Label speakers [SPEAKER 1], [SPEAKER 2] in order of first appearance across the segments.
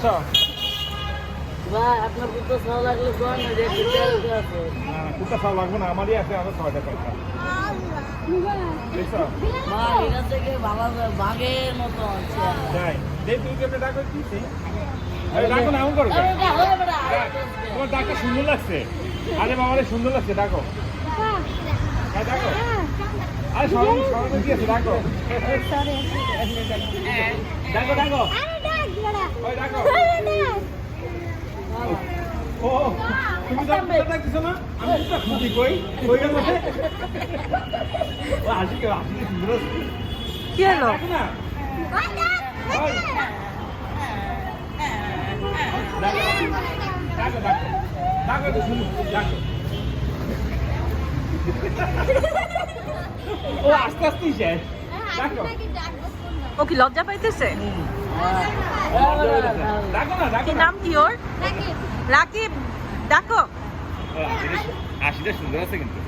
[SPEAKER 1] বুঝছো?
[SPEAKER 2] ভাই আপনার কুত্তা ছাও লাগলে কোন না যে কুত্তা আছে।
[SPEAKER 1] না কুত্তা ছাও লাগবে না, আমারই আছে, আমার 6টা কুত্তা। বুঝছো?
[SPEAKER 2] ভাই এটা থেকে বাঘের মতো আছে।
[SPEAKER 1] যাই দেখ তুই কেমনে ডাকো কি সেই আরে ডাকো না, এমন করো কেন? তোমার ডাকটা সুন্দর লাগছে। আরে বাবারে সুন্দর লাগছে, ডাকো। হ্যাঁ ডাকো। আরে সরম কি আছে, ডাকো। ডাকো ডাকো। ওই ডাকো। ও তুমি ডাকতেছো না? আমি তো খুঁজি কই গেল ও হাসি সুন্দর আছে।
[SPEAKER 3] কি হলো?
[SPEAKER 1] ডাকো না। ওই ডাকো ডাকো ডাকো তো শুনো, ডাকো। ও আস্তে আস্তে শেষ। ডাকো।
[SPEAKER 3] ও কি লজ্জা পাইতেছে?
[SPEAKER 1] ডাকো না, ডাকো
[SPEAKER 3] কি
[SPEAKER 1] না।
[SPEAKER 3] নাম কি ওর? রাকিব। ডাকো।
[SPEAKER 1] হাসিটা সুন্দর আছে কিন্তু।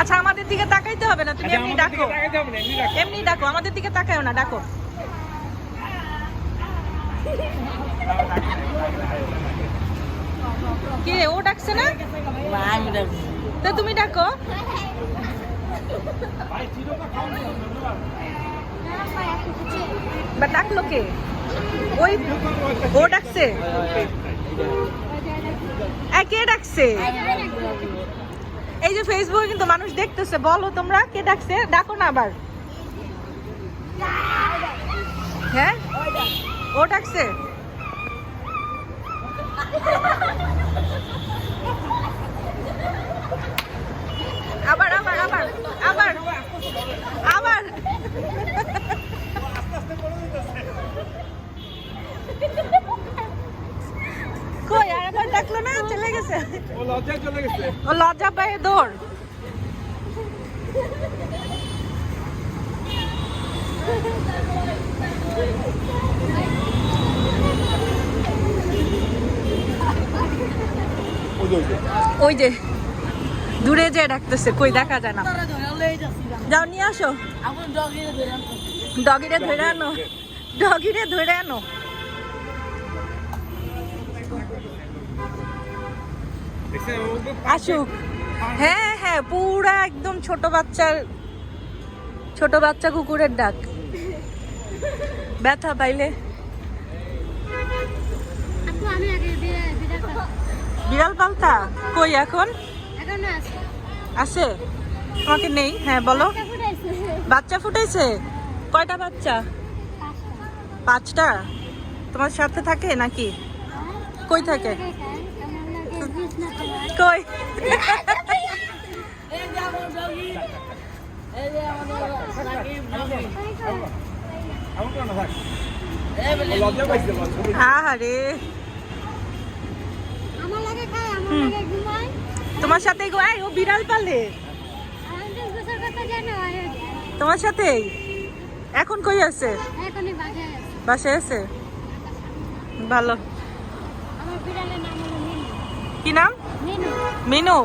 [SPEAKER 3] আচ্ছা আমাদের দিকে তাকাইতে হবে না, তুমি
[SPEAKER 1] আচ্ছা,
[SPEAKER 3] এমনি
[SPEAKER 1] আমাদের
[SPEAKER 3] ডাকো।
[SPEAKER 1] দিকে তাকাইতে হবে না, এমনি ডাকো।
[SPEAKER 3] এমনি ডাকো, আমাদের দিকে তাকায়ও না, ডাকো। কে ও ডাকছে না?
[SPEAKER 2] না আমি ডাকছি।
[SPEAKER 3] তো তুমি ডাকো।
[SPEAKER 1] ভাই চিরটা খাও না।
[SPEAKER 3] বা ডাকলো কে? ওই ও ডাকছে। কে ডাকছে? এই যে ফেসবুকে কিন্তু মানুষ দেখতেছে, বলো তোমরা কে ডাকছে? ডাকো না আবার। হ্যাঁ ও ডাকছে। আবার আবার আবার আবার আবার কই আর একবার ডাকলো না, চলে গেছে।
[SPEAKER 1] ও লজ্জায় চলে গেছে।
[SPEAKER 3] ও লজ্জা পায় দৌড়। ওই যে দূরে যে ডাকতেছে, কই দেখা যায় না। যাও নিয়ে আসো, ডগিরে ধরে আনো, ডগিরে ধরে আনো। আসুক। হ্যাঁ হ্যাঁ পুরা একদম ছোট বাচ্চা কুকুরের ডাক। ব্যথা পাইলে বিড়াল পালতা কই এখন? আছে তোমাকে নেই? হ্যাঁ বলো। বাচ্চা ফুটাইছে? কয়টা বাচ্চা? 5টা। তোমার সাথে থাকে নাকি? কই থাকে? কই? আহারে তোমার সাথে ও বিড়াল পালে তোমার সাথে? এখন কই আছে? বাসায় আছে। ভালো। কি নাম? মিনু।